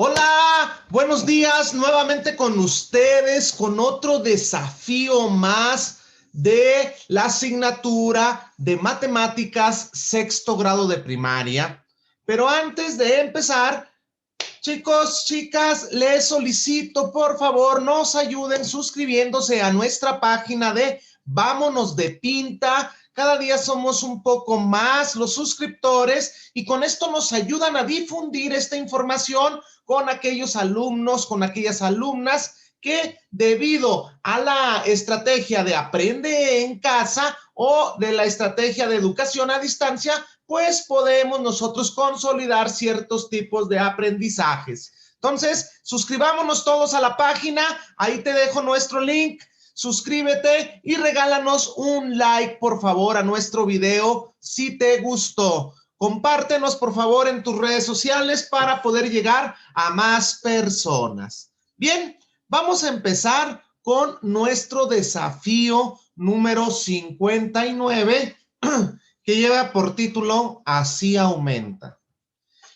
Hola, buenos días, nuevamente con ustedes, con otro desafío más de la asignatura de matemáticas sexto grado de primaria. Pero antes de empezar, chicos, chicas, les solicito, por favor, nos ayuden suscribiéndose a nuestra página de Vámonos de Pinta. Cada día somos un poco más los suscriptores y con esto nos ayudan a difundir esta información con aquellos alumnos, con aquellas alumnas que debido a la estrategia de aprende en casa o de la estrategia de educación a distancia, pues podemos nosotros consolidar ciertos tipos de aprendizajes. Entonces, suscribámonos todos a la página, ahí te dejo nuestro link, suscríbete y regálanos un like, por favor, a nuestro video si te gustó. Compártenos, por favor, en tus redes sociales para poder llegar a más personas. Bien, vamos a empezar con nuestro desafío número 59, que lleva por título Así aumenta.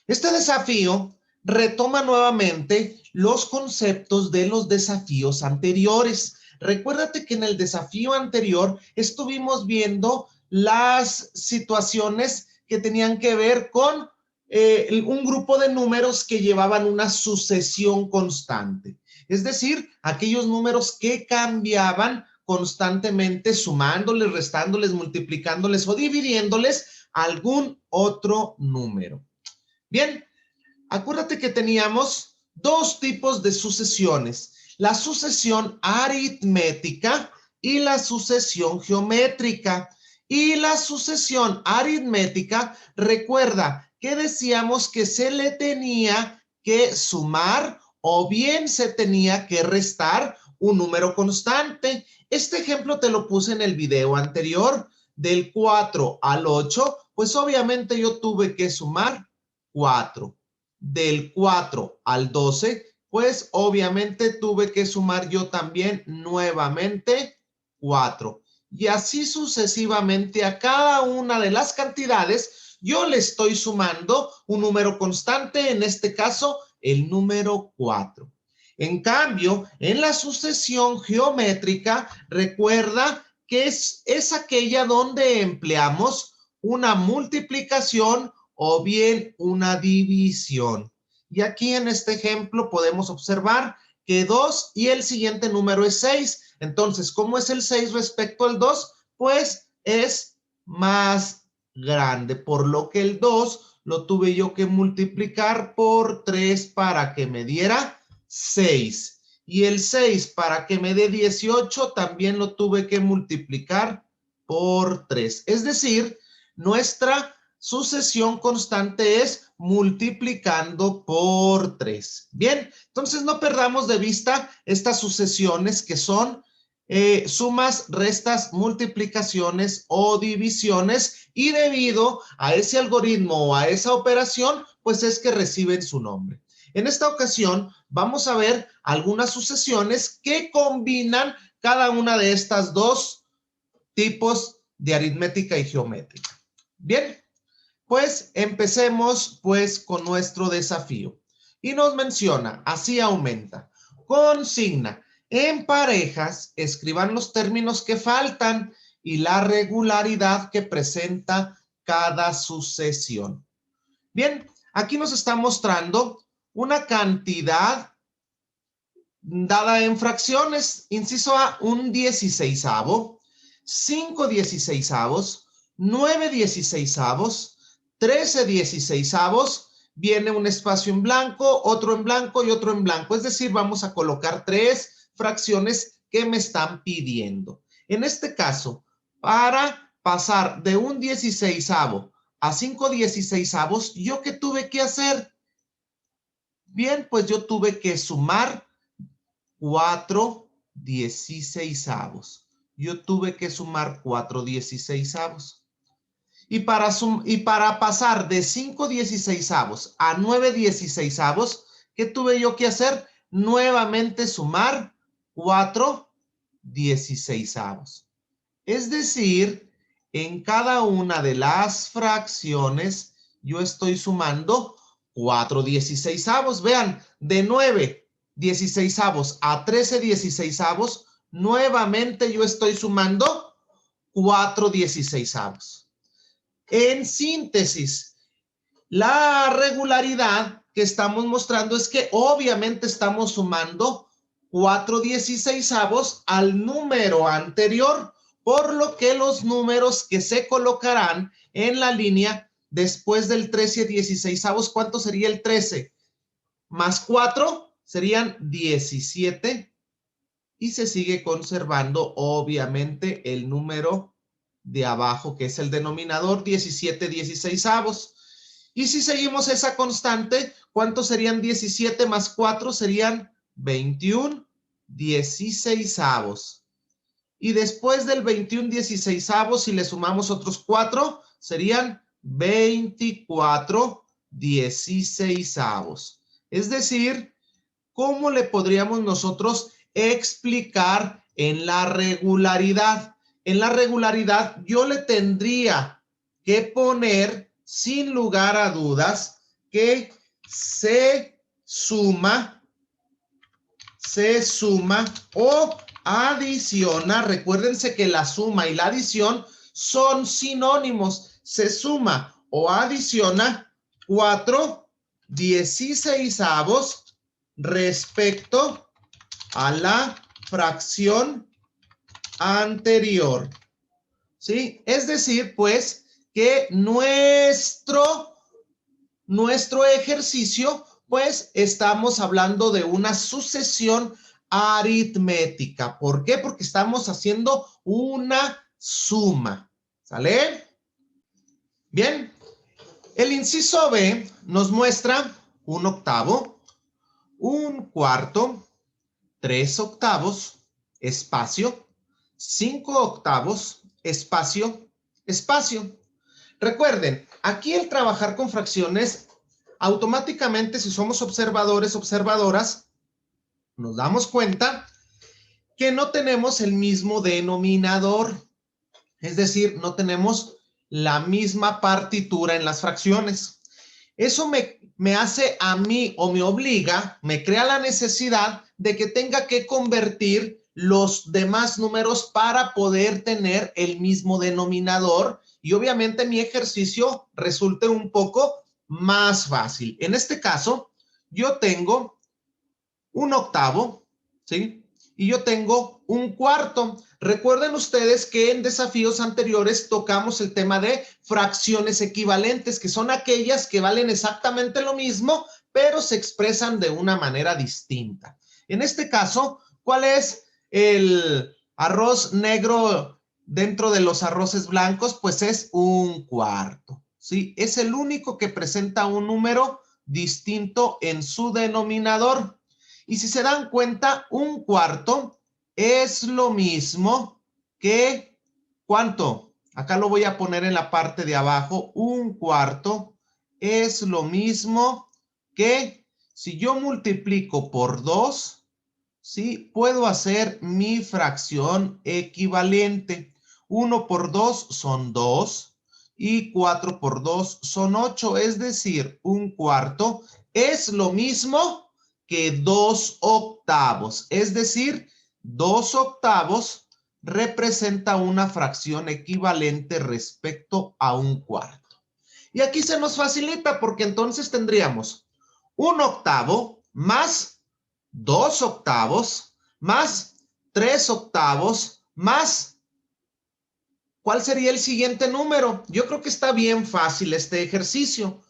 Este desafío retoma nuevamente los conceptos de los desafíos anteriores. Recuérdate que en el desafío anterior estuvimos viendo las situaciones que tenían que ver con un grupo de números que llevaban una sucesión constante. Es decir, aquellos números que cambiaban constantemente sumándoles, restándoles, multiplicándoles o dividiéndoles algún otro número. Bien, acuérdate que teníamos dos tipos de sucesiones, la sucesión aritmética y la sucesión geométrica. Y la sucesión aritmética, recuerda que decíamos que se le tenía que sumar o bien se tenía que restar un número constante. Este ejemplo te lo puse en el video anterior, del 4 al 8, pues obviamente yo tuve que sumar 4. Del 4 al 12, pues obviamente tuve que sumar yo también nuevamente 4. Y así sucesivamente a cada una de las cantidades, yo le estoy sumando un número constante, en este caso el número 4. En cambio, en la sucesión geométrica, recuerda que es aquella donde empleamos una multiplicación o bien una división. Y aquí en este ejemplo podemos observar que 2 y el siguiente número es 6. Entonces, ¿cómo es el 6 respecto al 2? Pues es más grande, por lo que el 2 lo tuve yo que multiplicar por 3 para que me diera 6. Y el 6 para que me dé 18 también lo tuve que multiplicar por 3. Es decir, nuestra sucesión constante es multiplicando por 3. Bien, entonces no perdamos de vista estas sucesiones que son sumas, restas, multiplicaciones o divisiones, y debido a ese algoritmo o a esa operación, pues es que reciben su nombre. En esta ocasión vamos a ver algunas sucesiones que combinan cada una de estas dos tipos de aritmética y geométrica. Bien, pues empecemos pues con nuestro desafío. Y nos menciona, así aumenta. Consigna, en parejas escriban los términos que faltan y la regularidad que presenta cada sucesión. Bien, aquí nos está mostrando una cantidad dada en fracciones. Inciso A, un 16avo, 5 16avos, 9 16avos, 13 16avos, viene un espacio en blanco, otro en blanco y otro en blanco. Es decir, vamos a colocar tres fracciones que me están pidiendo. En este caso, para pasar de un 16avo a 5 16avos, ¿yo qué tuve que hacer? Bien, pues yo tuve que sumar 4 16avos. Yo tuve que sumar 4 16avos. Y para pasar de 5 16avos a 9 16avos, ¿qué tuve yo que hacer? Nuevamente sumar 4 16avos. Es decir, en cada una de las fracciones yo estoy sumando 4/16. Vean, de 9/16 a 13/16, nuevamente yo estoy sumando 4/16. En síntesis, la regularidad que estamos mostrando es que obviamente estamos sumando 4/16 al número anterior, por lo que los números que se colocarán en la línea después del 13/16, ¿cuánto sería el 13? Más 4 serían 17 y se sigue conservando obviamente el número de abajo, que es el denominador, 17/16. Y si seguimos esa constante, ¿cuántos serían 17 más 4? Serían 21/16. Y después del 21/16, si le sumamos otros 4, serían 24/16. Es decir, ¿cómo le podríamos nosotros explicar en la regularidad? En la regularidad yo le tendría que poner, sin lugar a dudas, que se suma o adiciona. Recuérdense que la suma y la adición son sinónimos. Se suma o adiciona 4/16 respecto a la fracción anterior. ¿Sí? Es decir, pues, que nuestro ejercicio, pues, estamos hablando de una sucesión aritmética. ¿Por qué? Porque estamos haciendo una suma. ¿Sale? Bien. El inciso B nos muestra 1/8, 1/4, 3/8, espacio, 5/8, espacio, espacio. Recuerden, aquí el trabajar con fracciones, automáticamente, si somos observadores, observadoras, nos damos cuenta que no tenemos el mismo denominador. Es decir, no tenemos la misma partitura en las fracciones. Eso me hace a mí, o me obliga, me crea la necesidad de que tenga que convertir los demás números para poder tener el mismo denominador y obviamente mi ejercicio resulte un poco más fácil. En este caso, yo tengo 1/8, ¿sí? Y yo tengo 1/4. Recuerden ustedes que en desafíos anteriores tocamos el tema de fracciones equivalentes, que son aquellas que valen exactamente lo mismo, pero se expresan de una manera distinta. En este caso, ¿cuál es el arroz negro dentro de los arroces blancos? Pues es 1/4, ¿sí? Es el único que presenta un número distinto en su denominador. Y si se dan cuenta, 1/4 es lo mismo que, ¿cuánto? Acá lo voy a poner en la parte de abajo. 1/4 es lo mismo que, si yo multiplico por 2, ¿sí? Puedo hacer mi fracción equivalente. 1 por 2 son 2 y 4 por 2 son 8. Es decir, 1/4 es lo mismo que 2/8. Es decir, 2/8 representa una fracción equivalente respecto a 1/4. Y aquí se nos facilita porque entonces tendríamos 1/8 más 2/8 más 3/8 más, ¿cuál sería el siguiente número? Yo creo que está bien fácil este ejercicio.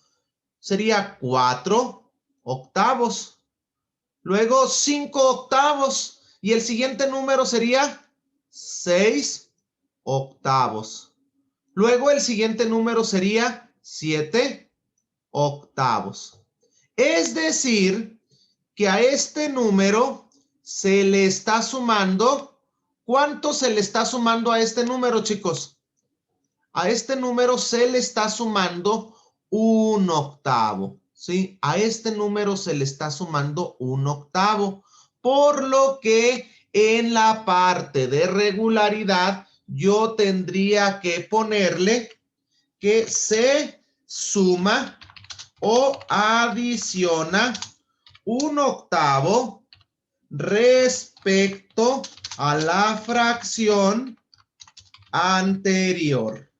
Sería 4/8. Luego 5/8. Y el siguiente número sería 6/8. Luego el siguiente número sería 7/8. Es decir, que a este número se le está sumando, ¿cuánto se le está sumando a este número, chicos? A este número se le está sumando 1/8, ¿sí? A este número se le está sumando 1/8, por lo que en la parte de regularidad yo tendría que ponerle que se suma o adiciona un octavo respecto a la fracción anterior.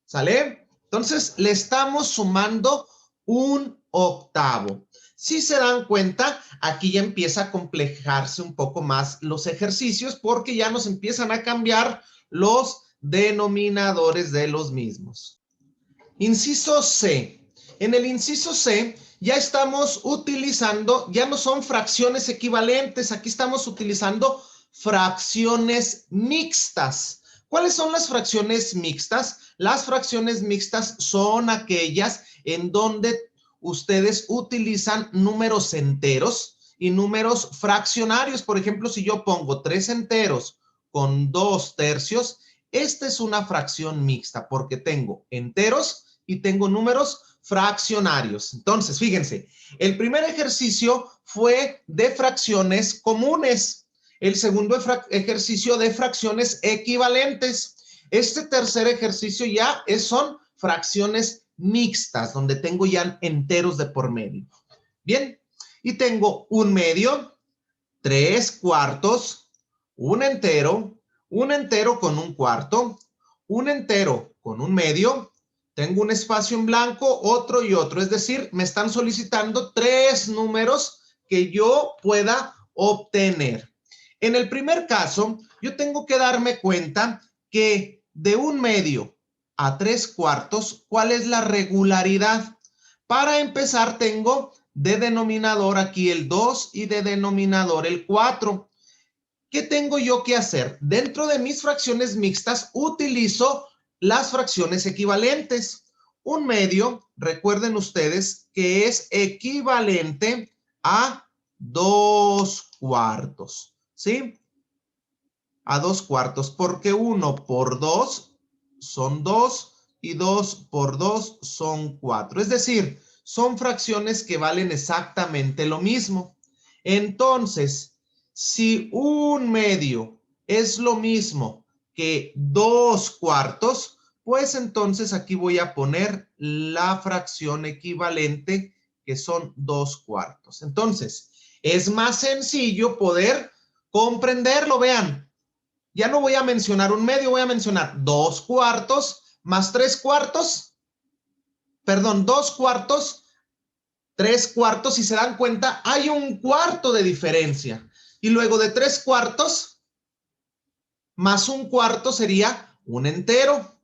¿Sale? Entonces, le estamos sumando un octavo. Si se dan cuenta, aquí ya empieza a complejarse un poco más los ejercicios porque ya nos empiezan a cambiar los denominadores de los mismos. Inciso C. En el inciso C ya estamos utilizando, ya no son fracciones equivalentes, aquí estamos utilizando fracciones mixtas. ¿Cuáles son las fracciones mixtas? Las fracciones mixtas son aquellas en donde ustedes utilizan números enteros y números fraccionarios. Por ejemplo, si yo pongo 3 enteros con 2 tercios, esta es una fracción mixta porque tengo enteros y tengo números fraccionarios. Entonces, fíjense, el primer ejercicio fue de fracciones comunes. El segundo ejercicio de fracciones equivalentes. Este tercer ejercicio ya son fracciones mixtas, donde tengo ya enteros de por medio. Bien, y tengo un medio, 3 cuartos, un entero con un cuarto, un entero con un medio, tengo un espacio en blanco, otro y otro. Es decir, me están solicitando 3 números que yo pueda obtener. En el primer caso, yo tengo que darme cuenta que de un medio a 3 cuartos, ¿cuál es la regularidad? Para empezar, tengo de denominador aquí el 2 y de denominador el 4. ¿Qué tengo yo que hacer? Dentro de mis fracciones mixtas, utilizo las fracciones equivalentes. Un medio, recuerden ustedes, que es equivalente a 2 cuartos. ¿Sí? A 2 cuartos, porque 1 por 2 son 2 y 2 por 2 son 4. Es decir, son fracciones que valen exactamente lo mismo. Entonces, si un medio es lo mismo que 2 cuartos, pues entonces aquí voy a poner la fracción equivalente, que son 2 cuartos. Entonces, es más sencillo poder comprenderlo. Vean, ya no voy a mencionar un medio, voy a mencionar 2 cuartos más 3 cuartos. Perdón, 2 cuartos, 3 cuartos. Si se dan cuenta, hay un cuarto de diferencia. Y luego de 3 cuartos más un cuarto sería un entero.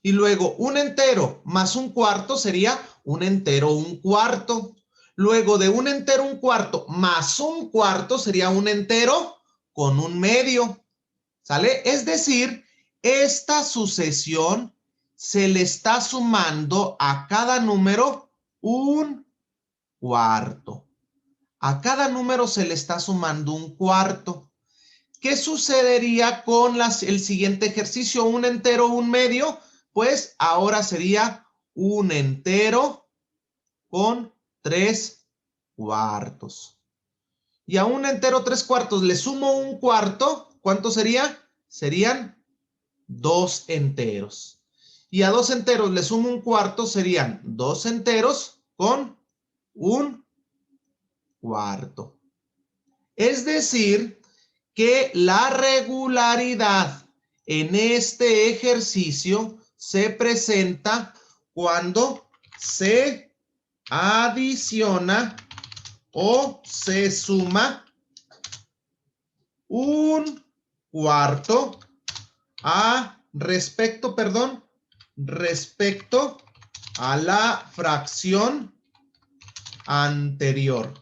Y luego un entero más un cuarto sería un entero, un cuarto. Luego de un entero, un cuarto más un cuarto sería un entero con un medio. ¿Sale? Es decir, esta sucesión se le está sumando a cada número un cuarto. A cada número se le está sumando un cuarto. ¿Qué sucedería con el siguiente ejercicio? ¿Un entero, un medio? Pues ahora sería un entero con 3 cuartos. Y a un entero 3 cuartos le sumo un cuarto. ¿Cuánto sería? Serían 2 enteros. Y a 2 enteros le sumo un cuarto, serían 2 enteros con un cuarto. Es decir, que la regularidad en este ejercicio se presenta cuando se adiciona o se suma un cuarto respecto a la fracción anterior.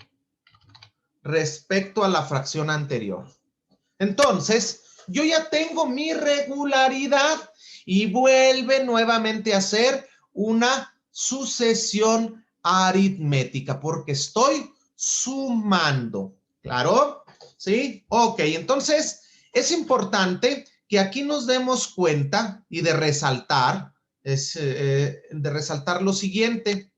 Respecto a la fracción anterior. Entonces, yo ya tengo mi regularidad y vuelve nuevamente a ser una sucesión aritmética porque estoy sumando. ¿Claro? ¿Sí? Ok, entonces es importante que aquí nos demos cuenta y de resaltar, lo siguiente.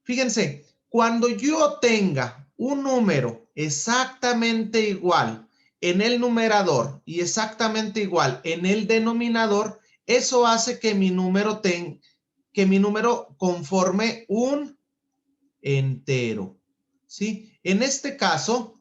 Fíjense, cuando yo tenga un número exactamente igual en el numerador y exactamente igual en el denominador, eso hace que mi número conforme un entero, ¿sí? En este caso,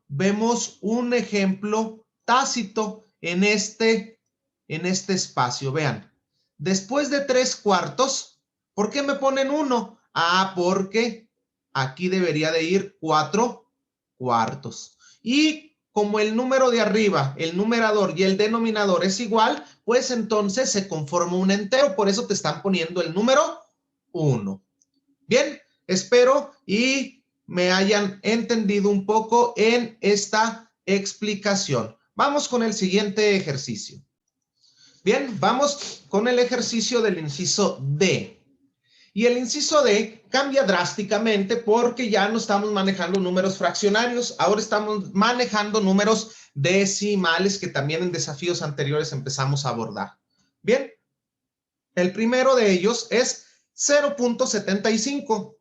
vemos un ejemplo tácito en este espacio. Vean, después de 3/4, ¿por qué me ponen 1? Ah, porque aquí debería de ir 4/4. Y como el número de arriba, el numerador y el denominador es igual, pues entonces se conforma un entero. Por eso te están poniendo el número 1. Bien, espero y me hayan entendido un poco en esta explicación. Vamos con el siguiente ejercicio. Bien, vamos con el ejercicio del inciso D. Y el inciso D cambia drásticamente porque ya no estamos manejando números fraccionarios, ahora estamos manejando números decimales que también en desafíos anteriores empezamos a abordar. Bien, el primero de ellos es 0.75.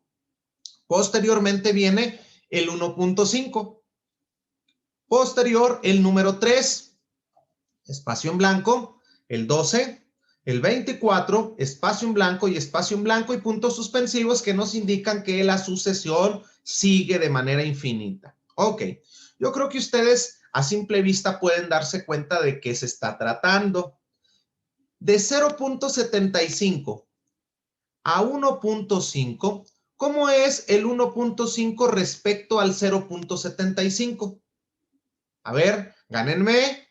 Posteriormente viene el 1.5. Posterior, el número 3, espacio en blanco, el 12, el 24, espacio en blanco y puntos suspensivos que nos indican que la sucesión sigue de manera infinita. Ok, yo creo que ustedes a simple vista pueden darse cuenta de qué se está tratando. De 0.75 a 1.5, ¿cómo es el 1.5 respecto al 0.75? A ver, gánenme.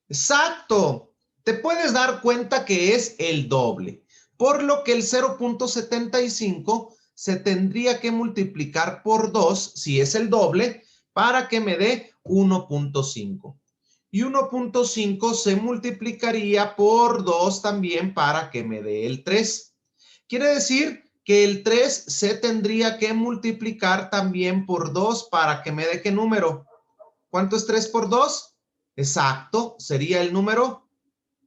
Exacto. Te puedes dar cuenta que es el doble, por lo que el 0.75 se tendría que multiplicar por 2, si es el doble, para que me dé 1.5. Y 1.5 se multiplicaría por 2 también para que me dé el 3. Quiere decir que el 3 se tendría que multiplicar también por 2 para que me dé ¿qué número? ¿Cuánto es 3 por 2? Exacto, sería el número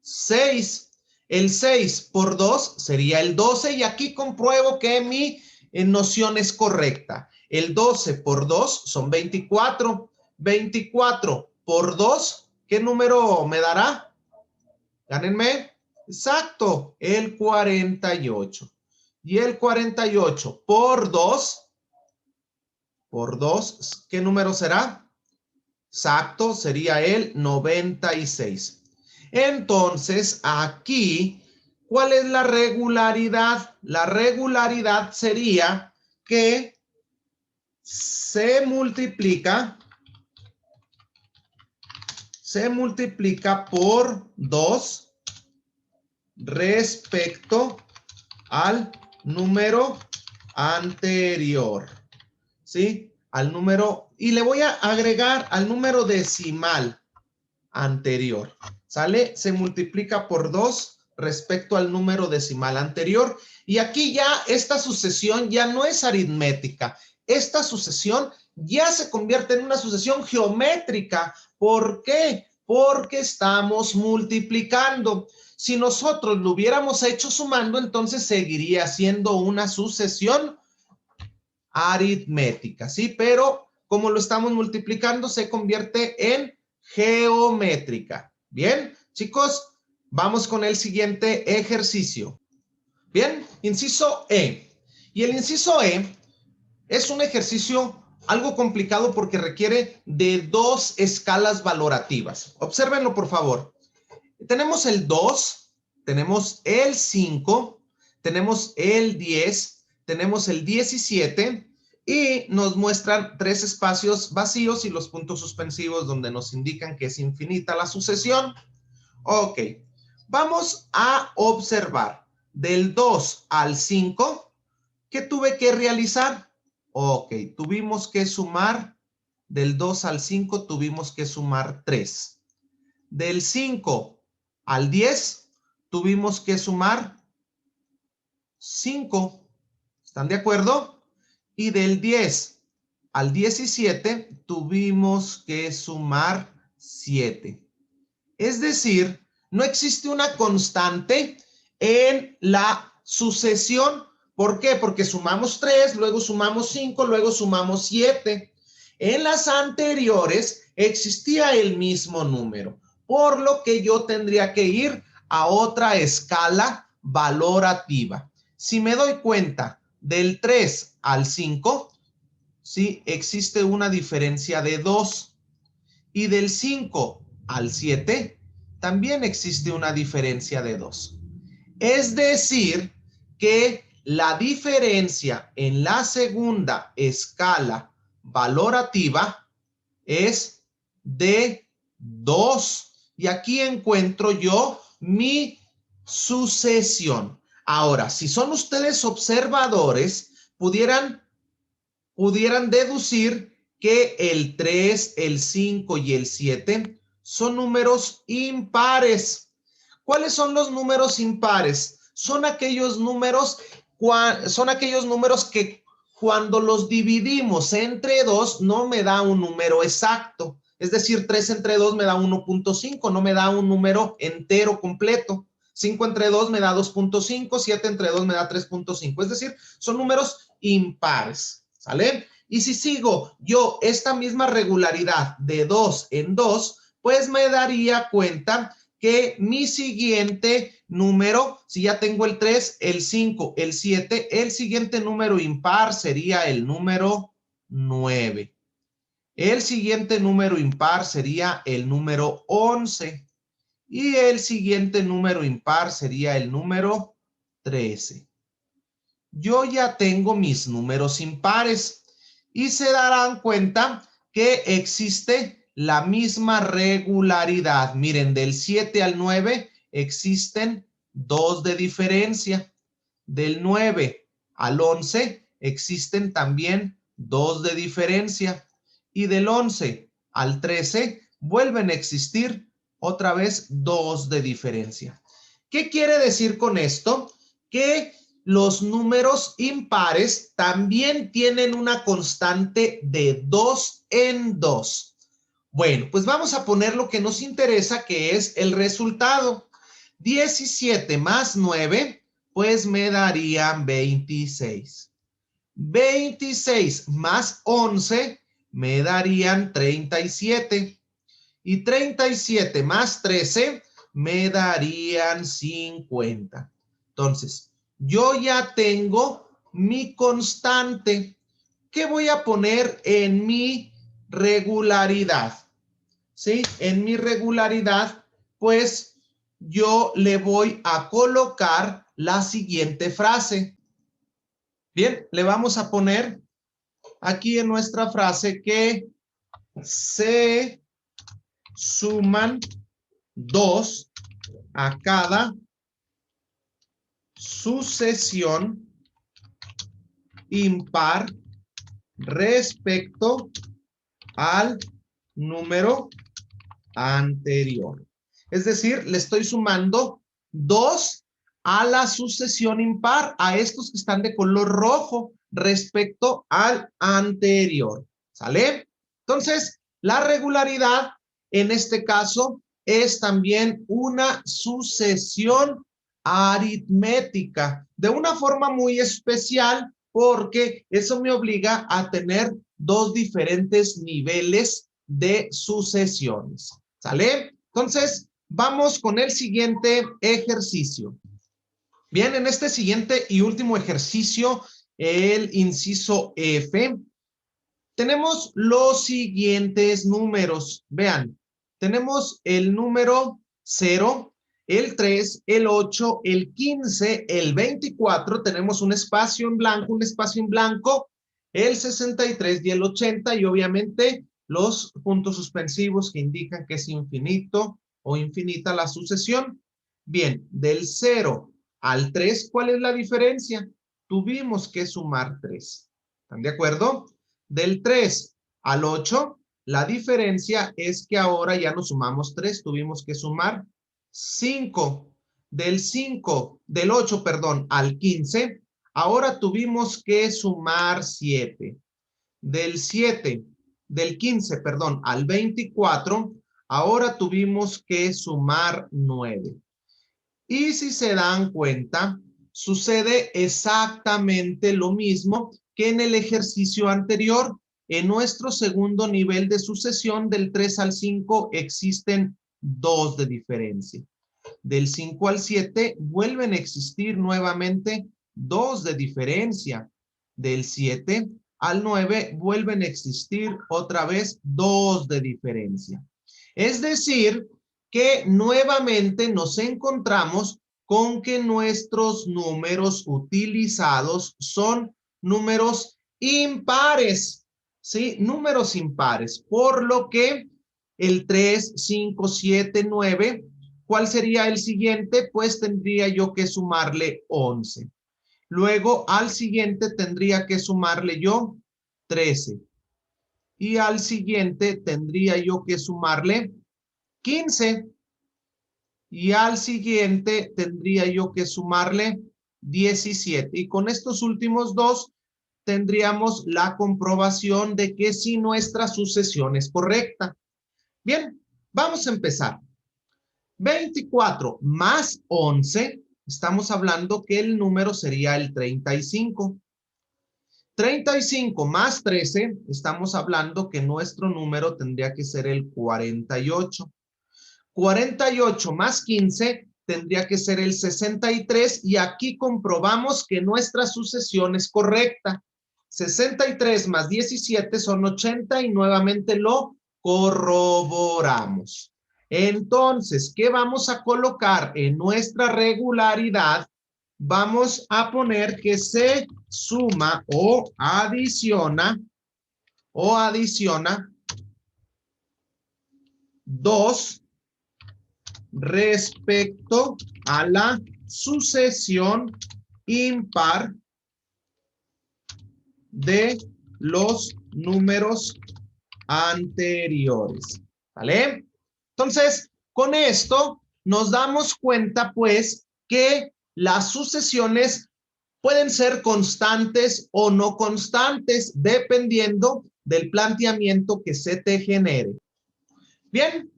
6. El 6 por 2 sería el 12 y aquí compruebo que mi noción es correcta. El 12 por 2 son 24. 24 por 2, ¿qué número me dará? Gánenme. Exacto, el 48. Y el 48 por 2, ¿qué número será? Exacto, sería el 96. Entonces, aquí, ¿cuál es la regularidad? La regularidad sería que se multiplica por 2 respecto al número anterior, ¿sí? Al número, y le voy a agregar al número decimal anterior, ¿sale? Se multiplica por 2 respecto al número decimal anterior. Y aquí ya esta sucesión ya no es aritmética. Esta sucesión ya se convierte en una sucesión geométrica. ¿Por qué? Porque estamos multiplicando. Si nosotros lo hubiéramos hecho sumando, entonces seguiría siendo una sucesión aritmética, ¿sí? Pero como lo estamos multiplicando, se convierte en geométrica. Bien, chicos, vamos con el siguiente ejercicio. Bien, inciso E. Y el inciso E es un ejercicio algo complicado porque requiere de 2 escalas valorativas. Obsérvenlo, por favor. Tenemos el 2, tenemos el 5, tenemos el 10, tenemos el 17 y nos muestran 3 espacios vacíos y los puntos suspensivos donde nos indican que es infinita la sucesión. Ok, vamos a observar del 2 al 5, ¿qué tuve que realizar? Ok, tuvimos que sumar, del 2 al 5 tuvimos que sumar 3. Del 5 al 10 tuvimos que sumar 5. ¿Están de acuerdo? Y del 10 al 17 tuvimos que sumar 7. Es decir, no existe una constante en la sucesión. ¿Por qué? Porque sumamos 3, luego sumamos 5, luego sumamos 7. En las anteriores existía el mismo número, por lo que yo tendría que ir a otra escala valorativa. Si me doy cuenta, Del 3 al 5, ¿sí? Existe una diferencia de 2. Y del 5 al 7 también existe una diferencia de 2. Es decir, que la diferencia en la segunda escala valorativa es de 2. Y aquí encuentro yo mi sucesión. Ahora, si son ustedes observadores, pudieran deducir que el 3, el 5 y el 7 son números impares. ¿Cuáles son los números impares? Son aquellos números que cuando los dividimos entre 2 no me da un número exacto. Es decir, 3 entre 2 me da 1.5, no me da un número entero completo. 5 entre 2 me da 2.5, 7 entre 2 me da 3.5. Es decir, son números impares. ¿Sale? Y si sigo yo esta misma regularidad de 2 en 2, pues me daría cuenta que mi siguiente número, si ya tengo el 3, el 5, el 7, el siguiente número impar sería el número 9. El siguiente número impar sería el número 11. Y el siguiente número impar sería el número 13. Yo ya tengo mis números impares y se darán cuenta que existe la misma regularidad. Miren, del 7 al 9 existen 2 de diferencia. Del 9 al 11 existen también 2 de diferencia. Y del 11 al 13 vuelven a existir otra vez 2 de diferencia. ¿Qué quiere decir con esto? Que los números impares también tienen una constante de 2 en 2. Bueno, pues vamos a poner lo que nos interesa, que es el resultado. 17 más 9, pues me darían 26. 26 más 11 me darían 37. Y 37 más 13 me darían 50. Entonces, yo ya tengo mi constante. ¿Qué voy a poner en mi regularidad? ¿Sí? En mi regularidad, pues yo le voy a colocar la siguiente frase. Bien, le vamos a poner aquí en nuestra frase que se suman 2 a cada sucesión impar respecto al número anterior. Es decir, le estoy sumando 2 a la sucesión impar, a estos que están de color rojo respecto al anterior. ¿Sale? Entonces, la regularidad en este caso es también una sucesión aritmética de una forma muy especial, porque eso me obliga a tener 2 diferentes niveles de sucesiones. ¿Sale? Entonces, vamos con el siguiente ejercicio. Bien, en este siguiente y último ejercicio, el inciso F, tenemos los siguientes números. Vean, tenemos el número 0, el 3, el 8, el 15, el 24, tenemos un espacio en blanco, el 63 y el 80, y obviamente los puntos suspensivos que indican que es infinito o infinita la sucesión. Bien, del 0 al 3, ¿cuál es la diferencia? Tuvimos que sumar 3. ¿Están de acuerdo? Del 3 al 8, la diferencia es que ahora ya no sumamos 3, tuvimos que sumar 5. Del 8, perdón, al 15, ahora tuvimos que sumar 7. Del 15, perdón, al 24, ahora tuvimos que sumar 9. Y si se dan cuenta, sucede exactamente lo mismo que en el ejercicio anterior. En nuestro segundo nivel de sucesión, del 3 al 5, existen 2 de diferencia. Del 5 al 7 vuelven a existir nuevamente 2 de diferencia. Del 7 al 9 vuelven a existir otra vez 2 de diferencia. Es decir, que nuevamente nos encontramos con que nuestros números utilizados son números impares, ¿sí? Números impares, por lo que el 3, 5, 7, 9, ¿cuál sería el siguiente? Pues tendría yo que sumarle 11. Luego al siguiente tendría que sumarle yo 13. Y al siguiente tendría yo que sumarle 15. Y al siguiente tendría yo que sumarle 17. Y con estos últimos dos tendríamos la comprobación de que si nuestra sucesión es correcta. Bien, vamos a empezar. 24 más 11, estamos hablando que el número sería el 35. 35 más 13, estamos hablando que nuestro número tendría que ser el 48. 48 más 15 tendría que ser el 63 y aquí comprobamos que nuestra sucesión es correcta. 63 más 17 son 80 y nuevamente lo corroboramos. Entonces, ¿qué vamos a colocar en nuestra regularidad? Vamos a poner que se suma o adiciona 2 respecto a la sucesión impar de los números anteriores. ¿Vale? Entonces, con esto nos damos cuenta, pues, que las sucesiones pueden ser constantes o no constantes, dependiendo del planteamiento que se te genere. Bien,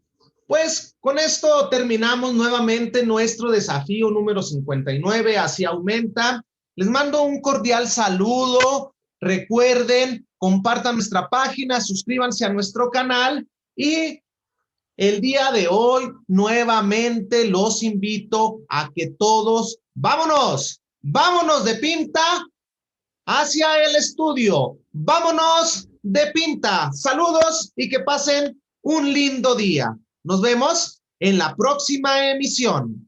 pues con esto terminamos nuevamente nuestro desafío número 59, así aumenta. Les mando un cordial saludo. Recuerden, compartan nuestra página, suscríbanse a nuestro canal y el día de hoy nuevamente los invito a que todos, vámonos de pinta hacia el estudio. Vámonos de pinta. Saludos y que pasen un lindo día. Nos vemos en la próxima emisión.